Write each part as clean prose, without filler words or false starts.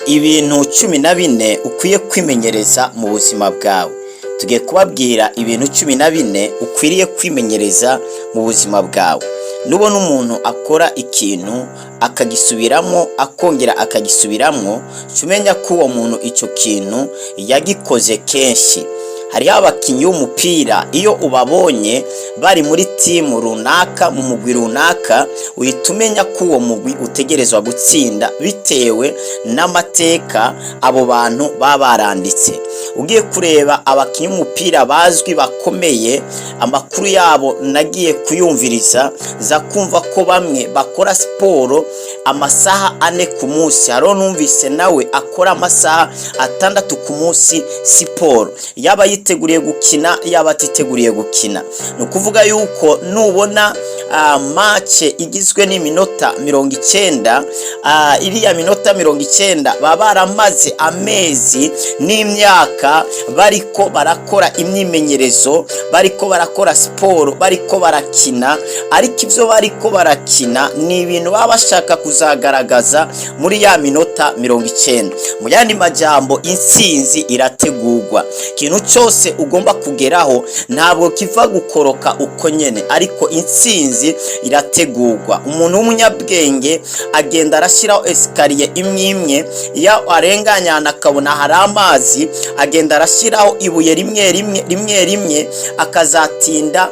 Ibintu 14 ukwiye kwimenyereza mu buzima bwawe. Tugiye kubabwira ibintu 14 ukwiriye kwimenyereza mu buzima bwawe. Nubona umuntu akora ikintu akagisubiramo akongera akagisubiramo, cumenya ko uwo muntu ico kintu yagikoze kenshi. Hari abakinyi b'umupira iyo ubabonye bari muri timu runaka mu mugwi runaka, uyitumenya ko uwo mugwi utegerezwa gutsinda bitewe n'amateka abo bantu babaranditse. Ugiye kureba abakinyi b'umupira bazwi bakomeye, amakuru yabo nagiye kuyumviriza, za kumva ko bamwe bakora siporo amasaha 4 ku munsi. Haro numvise nawe akora amasaha 6 ku munsi siporo, yaba yiteguriye gukina yaba atiteguriye gukina. No kuvuga yuko nubona match igizwe n'iminota 90, iriya minota 90 baba baramaze amezi n'imyaka bariko barakora imyimenyerezo, bariko barakora siporo, bariko barakina. Ariko ivyo bariko barakina ni ibintu baba bashaka kuzagaragaza muri ya minota 90. Mu yandi majambo, intsinzi irategurwa. Ikintu cyose ugomba kugeraho ntabwo kiva gukoroka uko nyene, ariko intsinzi irategurwa. Umuntu w'umunyabwenge agenda arashiraho escalier imwe, ya arenganyana akabona hari amazi, agenda arashiraho ibuye rimwe akazatinda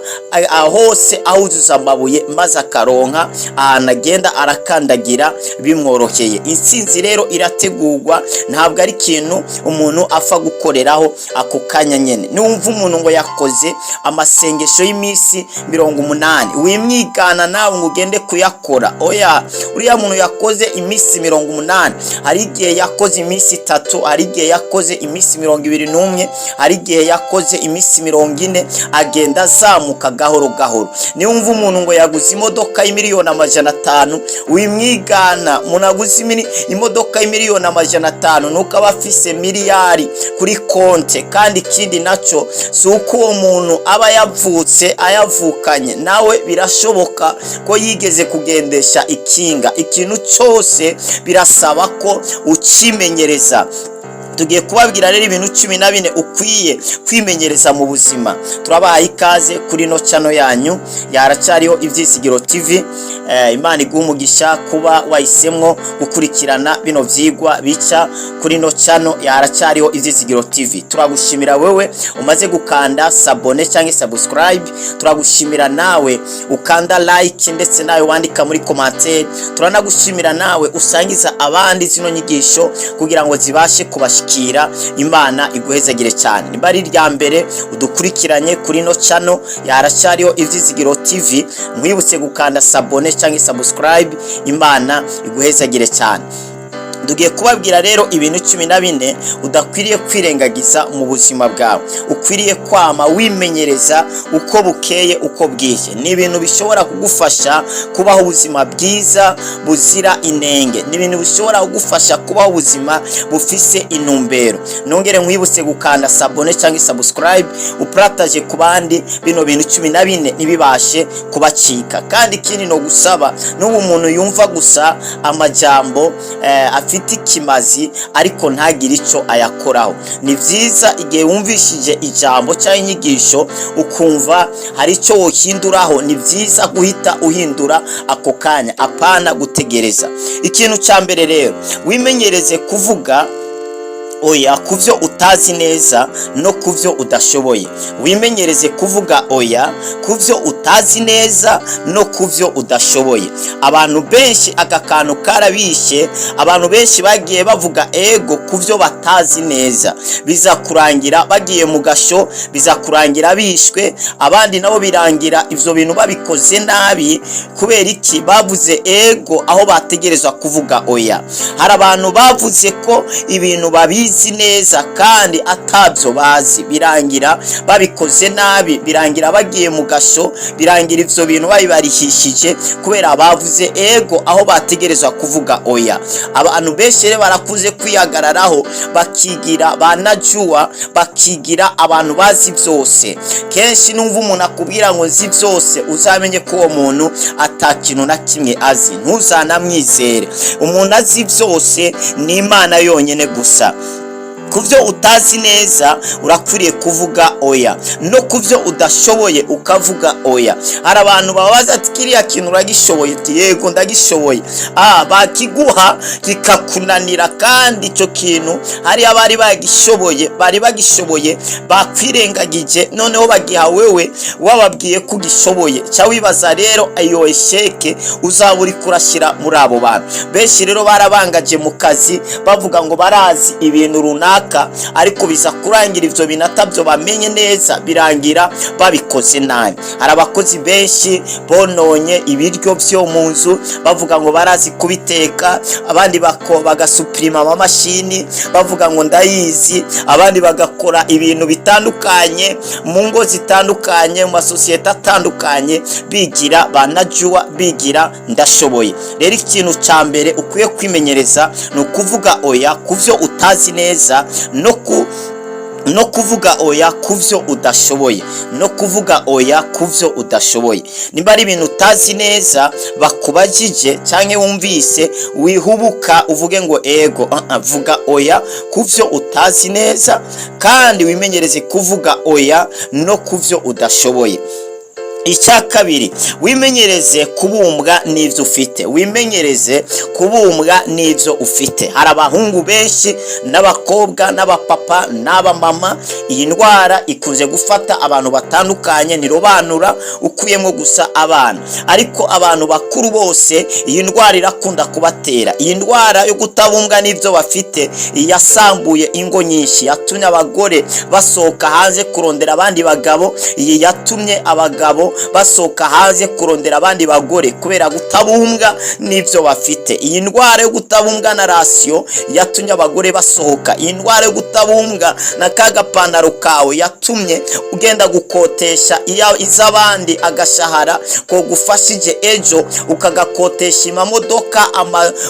hose ahuzuza amabuye, maze akaronka ahantu agenda arakandagira bimworoheye. Intsinzi rero irategurwa, ntabwo ari ikintu umuntu afa gukoreraho ako kanya nyene. Numva umuntu ngo yakoze amasengesho y'imisi 80, wimwigana nawe ngo ugende kuyakora. Oya, uriya muntu yakoze imisi 80, hari igihe yakoze imisi 3, hari igihe yakoze imisi 21, hari igihe yakoze imisi 40, agenda azamuka gahoro gahoro. Niwumva umuntu ngo yaguze imodoka y'imiliyoni 500, wimwigana. Umuntu aguze imodoka y'imiliyoni 500 nuko aba afise miliyari kuri konte, kandi ikindi naco si uko uwo muntu aba yavutse ayavukanye nawe. Birashoboka ko yigeze kugendesha ikinga. Ikintu cyose birasaba ko ukimenyereza. Tugiye kubabwira rero ibintu 14 ukwiye kwimenyereza mu buzima. Turabaha ikaze kuri no channel yanyu yaracariho Ibyisigiro TV. Imana igumugisha kuba wayisemwo gukurikirana bino vyigwa bica kuri no channel yaracariho Ibyisigiro TV. Turagushimira wewe umaze gukanda sabone cyangwa subscribe. Turagushimira nawe ukanda like ndetse nawe wandika muri commentaire. Turanagushimira nawe usangiza abandi zino nyigisho kugira ngo zibashe kubashikira. Imana iguhezagire cyane. Niba ari rya mbere udukurikiranye kuri no channel yaracariho Ibyisigiro TV, mwibutse gukanda sabone cyangwa subscribe. Imana iguhezagire cyane. Tugiye kubabwira rero ibintu 14 udakwiriye kwirengagiza mu buzima bwawe. Ukwiriye kwama wimenyereza uko bukeye uko bwije. Ni ibintu bishobora kugufasha kubaho ubuzima bwiza buzira inenge. Ni ibintu bishobora kugufasha kubaho ubuzima bufise intumbero. Nongere mwibutse gukanda sabone cyangwa subscribe, uprataje ku bandi bino bintu 14 nibibashe kubacika. Kandi ikindi no gusaba n'ubu umuntu yumva gusa amajambo afite ikimazi ariko ntagire ico ayakoraho. Ni vyiza igihe wumvishije ijambo cyangwa inyigisho ukumva hari ico wohinduraho, ni vyiza guhita uhindura ako kanya, apana gutegereza. Ikintu cya mbere rero, wimenyereze kuvuga oya kuvyo utazi neza no kuvyo udashoboye. Wimenyereze kuvuga oya kuvyo utazi neza no kuvyo udashoboye. Abantu benshi akakantu karabishe, abantu benshi bagiye bavuga ego kuvyo batazi neza, biza kurangira bagiye mu gasho, biza kurangira bishwe. Abandi nabo birangira ivyo bintu babikoze nabi. Kubera iki? Bavuze ego aho bategerezwa kuvuga oya. Hari abantu bavuze ko ibintu babizi neza kandi atabyo bazi, birangira babikoze nabi, birangira bagiye mu gasho, birangira ivyo bintu babibariha bihangayikishije kubera bavuze ego aho bategerezwa kuvuga oya. Abantu benshi rero barakuze kwihagararaho bakigira banajua, bakigira abantu bazi byose. Kenshi numva umuntu akubwira ngo nzi byose, uzamenye ko uwo muntu atakintu na kimwe azi, ntuzanamwizere. Umuntu azi byose ni Imana yonyine gusa. Kuvyo utazi neza urakwiriye kuvuga oya, no kuvyo udashoboye ukavuga oya. Hari abantu babaza ati kiriya kintu uragishoboye, ati yego ndagishoboye, bakiguha kikakunanira, kandi ico kintu hari abari bagishoboye bakwirengagije, noneho bagiha wewe wababwiye ko gishoboye. Ca wibaza rero ayo esheke uzaburi kurashira muri abo bantu. Benshi rero barabangaje mu kazi bavuga ngo barazi ibintu runaka, ariko biza kurangira ivyo bintu atabyo bamenye neza, birangira babikoze nabi. Hari abakozi benshi bononye ibiryo byo mu nzu bavuga ngo barazi kubiteka, abandi bagasuprima amamashini bavuga ngo ndayizi, abandi bagakora ibintu bitandukanye mu ngo zitandukanye, mu masosiyete atandukanye, bigira banajua, bigira ndashoboye. Rero ikintu ca mbere ukwiye kwimenyereza no kuvuga oya kuvyo utazi neza, no kuvuga oya kuvyo udashoboye, no kuvuga oya kuvyo udashoboye. Nimba ari ibintu utazi neza bakubajije canke wumvise, wihubuka uvuge ngo ego, vuga oya kuvyo utazi neza, kandi wimenyereze kuvuga oya no kuvyo udashoboye. Icya kabiri, wimenyereze kubumbwa n'ivyo ufite. Wimenyereze kubumbwa n'ivyo ufite. Hari abahungu benshi n'abakobwa n'abapapa n'abamama, iyi ndwara ikunze gufata abantu batandukanye, nirobanura ukuyemo gusa abana, ariko abantu bakuru bose iyi ndwara irakunda kubatera. Iyi ndwara yo kutabumbwa n'ivyo bafite yasambuye ingo nyinshi, yatumye abagore basohoka hanze kurondera abandi bagabo, iyi yatumye abagabo basohoka hanze kurondera abandi bagore kubera gutabumbwa n'ivyo bafite. Iyi ndwara yo gutabumbwa na rasio yatumye abagore basohoka. Iyi ndwara yo gutabumbwa na kagapantaro kawe yatumye ugenda gukotesha izabandi agashahara ko gufashije ejo, ukagakotesha imamodoka,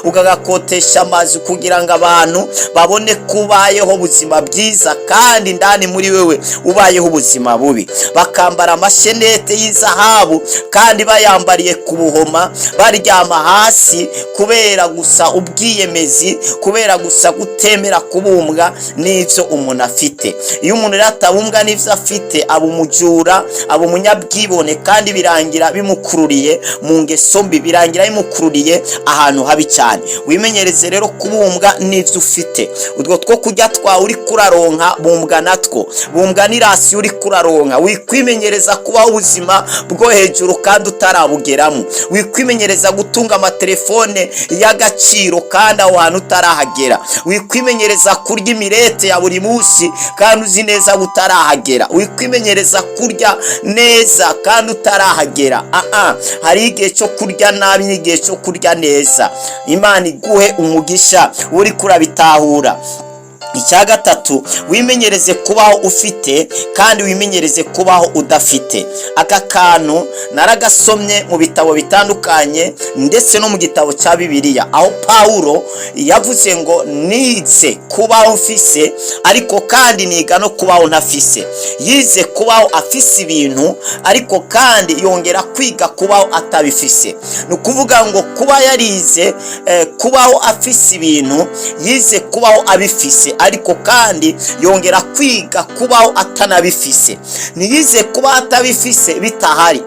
ukagakotesha amazi kugira ngo abantu babone kubayeho ubuzima bwiza, kandi ndani muri wewe ubayeho ubuzima bubi. Bakambara amashenete zahabu kandi bayambariye ku buhoma, baryama hasi kubera gusa ubwiyemezi, kubera gusa gutemera kubumbwa n'ivyo umuntu afite. Iyo umuntu ratabumbwa n'ivyo afite aba umujura, aba umunyabwibone, kandi birangira bimukururiye mu ngeso mbi, birangira bimukururiye ahantu habi cyane. Wimenyereze rero kubumbwa n'ivyo ufite. Utwo two kurya twawe uri kuraronka bumbwa natwo, bumbwa n'irasi uri kuraronka. Wikwimenyereza kubaho ubuzima bwo hejuru kandi utarabugeramo. Wikwimenyereza gutunga amatelefone y'agaciro kandi aho hantu utarahagera. Wikwimenyereza kurya imirete ya buri munsi kandi uzi neza utarahagera. Wikwimenyereza kurya neza kandi utarahagera. Hari igihe cyo kurya nabi n'igihe cyo kurya neza. Imana iguhe umugisha uri kurabitahura. Icya gatatu, wimenyereze kubaho ufite kandi wimenyereze kubaho udafite. Aka kantu naragasomye mu bitabo bitandukanye ndetse no mu gitabo cya Bibiliya, aho Pawulo yavuze ngo nize kubaho mfise ariko kandi niga no kubaho ntafise. Yize kubaho afise ibintu ariko kandi yongera kwiga kubaho atabifise. Nukuvuga ngo kuba yarize kubaho afise ibintu, yize kubaho abifise, ariko kandi yongera kwiga kubaho atanabifise. Niyize kuba atabifise bitahari,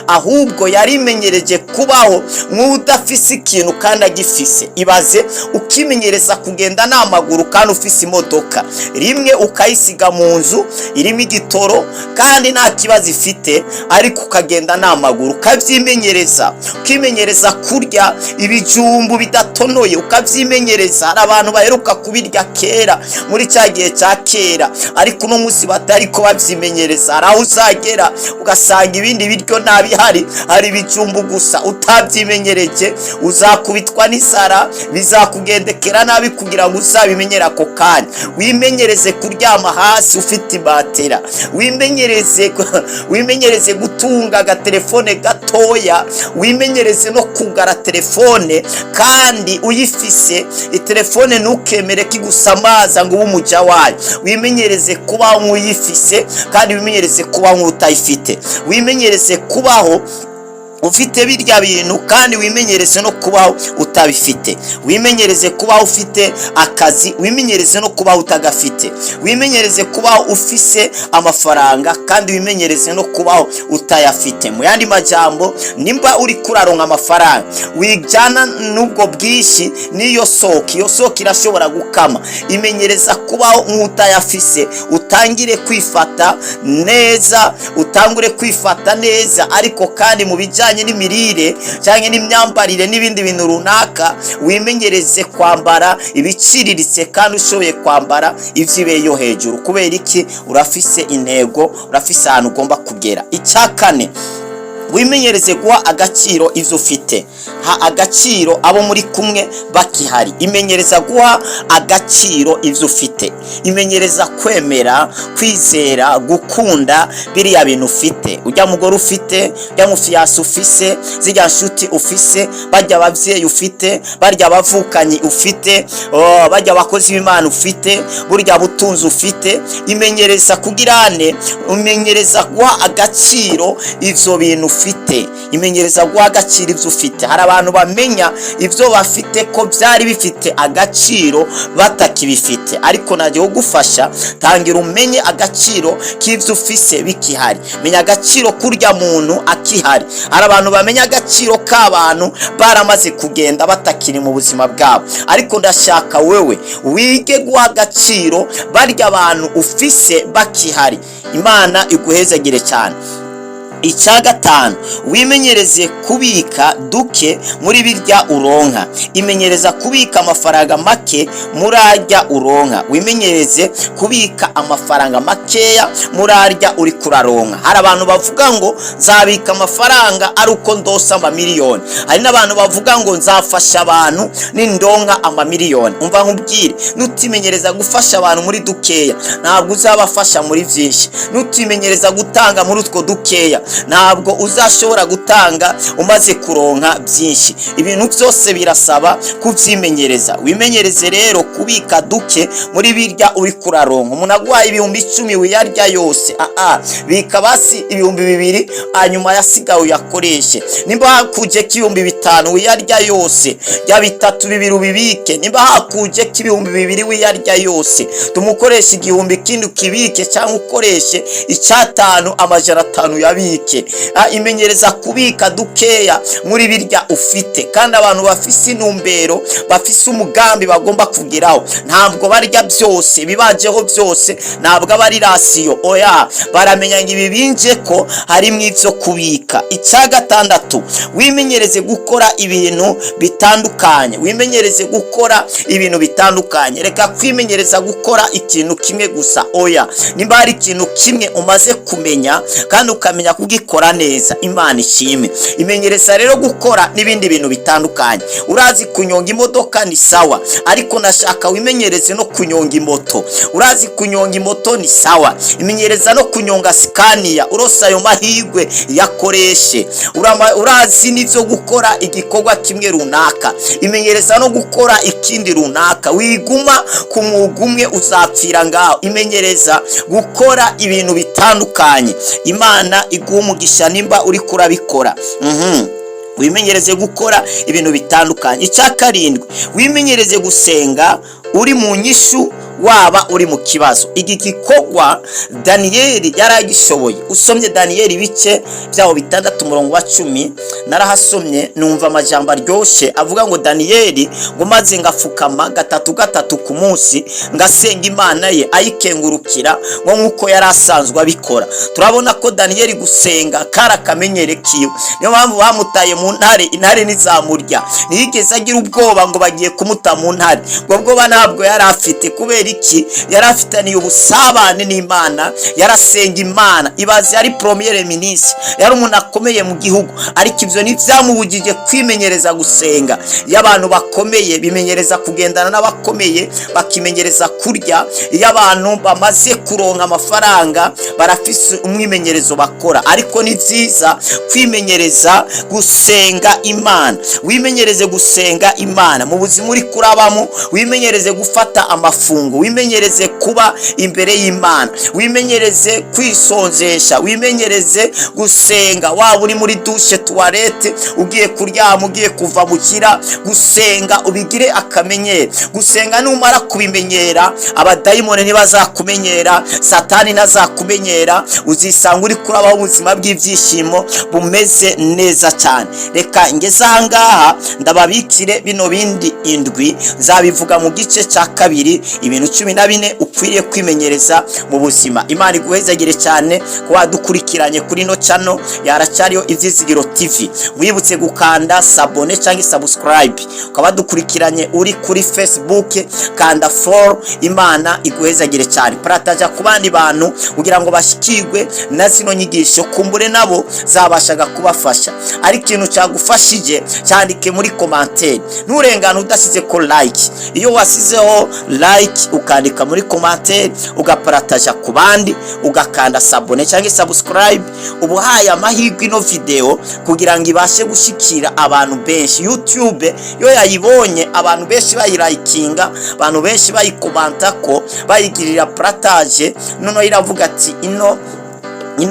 ahubwo yarimenyereje kubaho nk'udafise ikintu kandi agifise. Ibaze ukimenyereza kugenda n'amaguru kandi ufise imodoka, rimwe ukayisiga mu nzu irimo igitoro kandi nta kibazo ifite, ariko ukagenda n'amaguru. Ukavyimenyereza, ukimenyereza kurya ibijumbu bidatonoye, ukavyimenyereza. Hari abantu baheruka kubirya kera kera muri cya gihe cya kera, ariko uno munsi batari ko babyimenyereza. Hari aho uzagera ugasanga ibindi biryo ntabihari, hari ibijumbu gusa. Utabyimenyereje uzakubitwa n'isara, bizakugendekera nabi kugira ngo uzabimenyere ako kanya. Wimenyereze kuryama hasi ufite imatera, wimenyereze gutunga agatelefone gatoya, wimenyereze no kugara telefone kandi uyifise. Telefone ntukemere ko igusamaza ngo ube umuja wayo. Wimenyereze kubaho nk'uyifise kandi wimenyereze kubaho nk'utayifite. Wimenyereze kubaho ufite birya bintu kandi wimenyereze no kubaho utabifite. Wimenyereze kubaho ufite akazi, wimenyereze no kubaho utagafite. Wimenyereze kubaho ufise amafaranga kandi wimenyereze no kubaho utayafite. Mu yandi majambo, nimba uri kuraronka amafaranga wijana n'ubwo bwishi niyo soko, iyo soko irashobora gukama. Imenyereza kubaho nk'utayafise, utangire kwifata neza, ariko kandi mu bijanye n'imirire cyangwa n'imyambarire n'ibindi bintu runaka, wimenyereze kwambara ibiciriritse kandi ushoboye kwambara ivyibeyo hejuru. Kubera iki? Urafise intego, urafise ahantu ugomba kugera. Icya kane, wimenyereze guha agaciro ivyo ufite. Ha agaciro abo muri kumwe bakihari. Imenyereza guha agaciro ivyo ufite. Imenyereza kwemera, kwizera, gukunda biriya bintu ufite. Ujya mugore ufite, ujya mufiyasi ufise, zijya nshuti ufise, bajya abavyeyi ufite, barya abavukanyi ufite, bajya abakozi b'Imana ufite, burya butunzi ufite. Imenyereza kugirane, umenyereza guha agaciro ivyo bintu ufite. Imenyereza guha agaciro ivyo ufite. Hari abantu bamenya ivyo bafite ko byari bifite agaciro batakibifite, ariko naje gufasha tangira umenye agaciro k'ivyo ufise bikihari. Menya agaciro kurya muntu akihari. Hari abantu bamenya agaciro k'abantu baramaze kugenda batakiri mu buzima bwabo, ariko ndashaka wewe wige guha agaciro barya abantu ufise bakihari. Imana iguhezagire cyane. Icya gatanu, wimenyereze kubika duke muri birya uronka. Imenyereza kubika amafaranga make muri arya uronka. Wimenyereze kubika amafaranga makeya muri arya uri kuraronka. Hari abantu bavuga ngo nzabika amafaranga ari uko ndosa amamiliyoni. Hari n'abantu bavuga ngo nzafasha abantu nindonka amamiliyoni. Umva nkubwire, nutimenyereza gufasha abantu muri dukeya, ntabwo uzabafasha muri byinshi. Nutimenyereza gutanga muri utwo dukeya, ntabwo uzashobora gutanga umaze kuronka byinshi. Ibintu byose birasaba kubyimenyereza. Wimenyereze rero kubika duke muri birya uri kuraronka. Umuntu aguhaye 10,000 wiyarya yose, bika basi 2,000 hanyuma yasigaye uyakoreshe. Nimba hakuje 5,000 wiyarya yose, ya 3,000 ubibike. Nimba hakuje 2,000 wiyarya yose, tumukoresha 1,000 kindi ukibike, cyangwa ukoreshe 5,500 yabike. Imenyereza kubika dukeya muri birya ufite. Kandi abantu bafise intumbero, bafise umugambi bagomba kugeraho, ntabwo barya byose bibajeho byose, ntabwo abari rasiyo. Oya, baramenya ngo ibi binje ko harimo ivyo kubika. Icya gatandatu, wimenyereze gukora ibintu bitandukanye. Wimenyereze gukora ibintu bitandukanye. Reka kwimenyereza gukora ikintu kimwe gusa. Oya, nimba hari ikintu kimwe umaze kumenya kandi ukamenya kugikora neza, Imana ishime. Imenyereza rero gukora n'ibindi bintu bitandukanye. Urazi kunyonga imodoka ni sawa, ariko nashaka wimenyereze no kunyonga imoto. Urazi kunyonga imoto ni sawa, imenyereza no kunyonga Scania. Urosa ayo mahigwe yakoreshe. Urazi n'ivyo gukora igikorwa kimwe runaka, imenyereza no gukora ikindi runaka. Wiguma ku mwuga umwe uzapfira ngaho. Imenyereza gukora ibintu bitandukanye. Imana igumugisha nimba uri kurabikora. Wimenyereze gukora ibintu bitandukanye. Icya karindwi, wimenyereze gusenga uri mu nyishu waba uri mu kibazo. Iki gikorwa Daniyeli yaragishoboye. Usomye Daniyeli bice byaho 6:10, narahasomye numva amajambo aryoshe avuga ngo Daniyeli ngo maze ngafukama 3 ku munsi ngasenga Imana ye ayikengurukira ngo nkuko yari asanzwe abikora. Turabona ko Daniyeli gusenga karakamenyerekiye. Niyo mpamvu bamutaye mu ntare, intare nizamurya. Ntiyigeze agira ubwoba ngo bagiye kumuta mu ntare. Ubwo bwoba ntabwo yari afite. Kubera iki? Yari afitaniye ubusabane n'Imana, yarasenga Imana. Ibaze yari premier ministre, yari umuntu akomeye mu gihugu, ariko ibyo ntibyamubujije kwimenyereza gusenga. Iyo abantu bakomeye bimenyereza kugendana n'abakomeye, bakimenyereza kurya. Iyo abantu bamaze kuronka amafaranga barafise umwimenyerezo bakora, ariko ni byiza kwimenyereza gusenga Imana. Wimenyereze gusenga Imana mu buzima uri kurabamo, wimenyereze gufata amafungo, wimenyereze kuba imbere y'Imana, wimenyereze kwisonzesha, wimenyereze gusenga. Waba uri muri dushe, toilette, ugiye kuryama, ugiye kuva mukira, gusenga ubigire akamenyero. Gusenga numara kubimenyera, abadayimoni ntibazakumenyera, satani ntazakumenyera, uzisanga uri kurabaho ubuzima bw'ibyishimo bumeze neza cyane. Reka ngeze ahangaha ndababikire bino bindi indwi, zabivuga mu gice cya kabiri, ibintu 14 ukwiriye kwimenyereza mu buzima. Imana iguhezagire cyane ko wadukurikiranye kuri no channel yaracyariyo Ibyizigiro TV. Wibutse gukanda sabone cyangwa subscribe. Ukaba dukurikiranye uri kuri Facebook, kanda follow. Imana iguhezagire cyane. Parataja ku bandi bantu kugira ngo bashikirwe na zino nyigisho, kumbure nabo zabashaga kubafasha. Ari ikintu cyagufashije cyandike muri commentaire. Nurengana udasize ko like. Iyo wasizeho like ukandika muri commentaire, ugaparataja ku bandi, ugakanda sabone cyangwa subscribe, ubuhaye amahirwe ino video kugira ngo ibashe gushikira abantu benshi. YouTube yo yayibonye abantu benshi bayirayikinga, abantu benshi bayikomanta ko bayigirira partage, none iravuga ati ino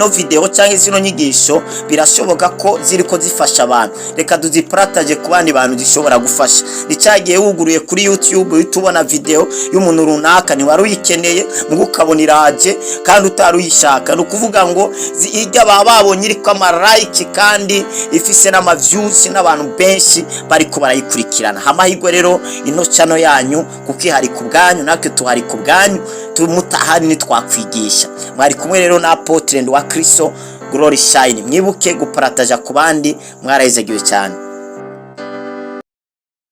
video cyangwa zino nyigisho birashoboka ko ziriko zifasha abantu, reka duzipartage ku bandi bantu zishobora gufasha. Nicyagiye wuguruye kuri YouTube utubona video y'umuntu runaka ni wari uyikeneye mu ukabona iraje kandi utaruyishaka, no kuvuga ngo ijya babonye iri kwa like kandi ifise n'ama views n'abantu benshi bari ko barayikurikirana. Hamahirwe rero ino channel yanyu kuko ihari ku bwanyu, natwe tuhari ku bwanyu, tumutahari nitwakwigisha. Mwari kumwe rero na Apotre wa Kristo Glory Shine. Mwibuke guparataja ku bandi, mwarahezagiwe cyane.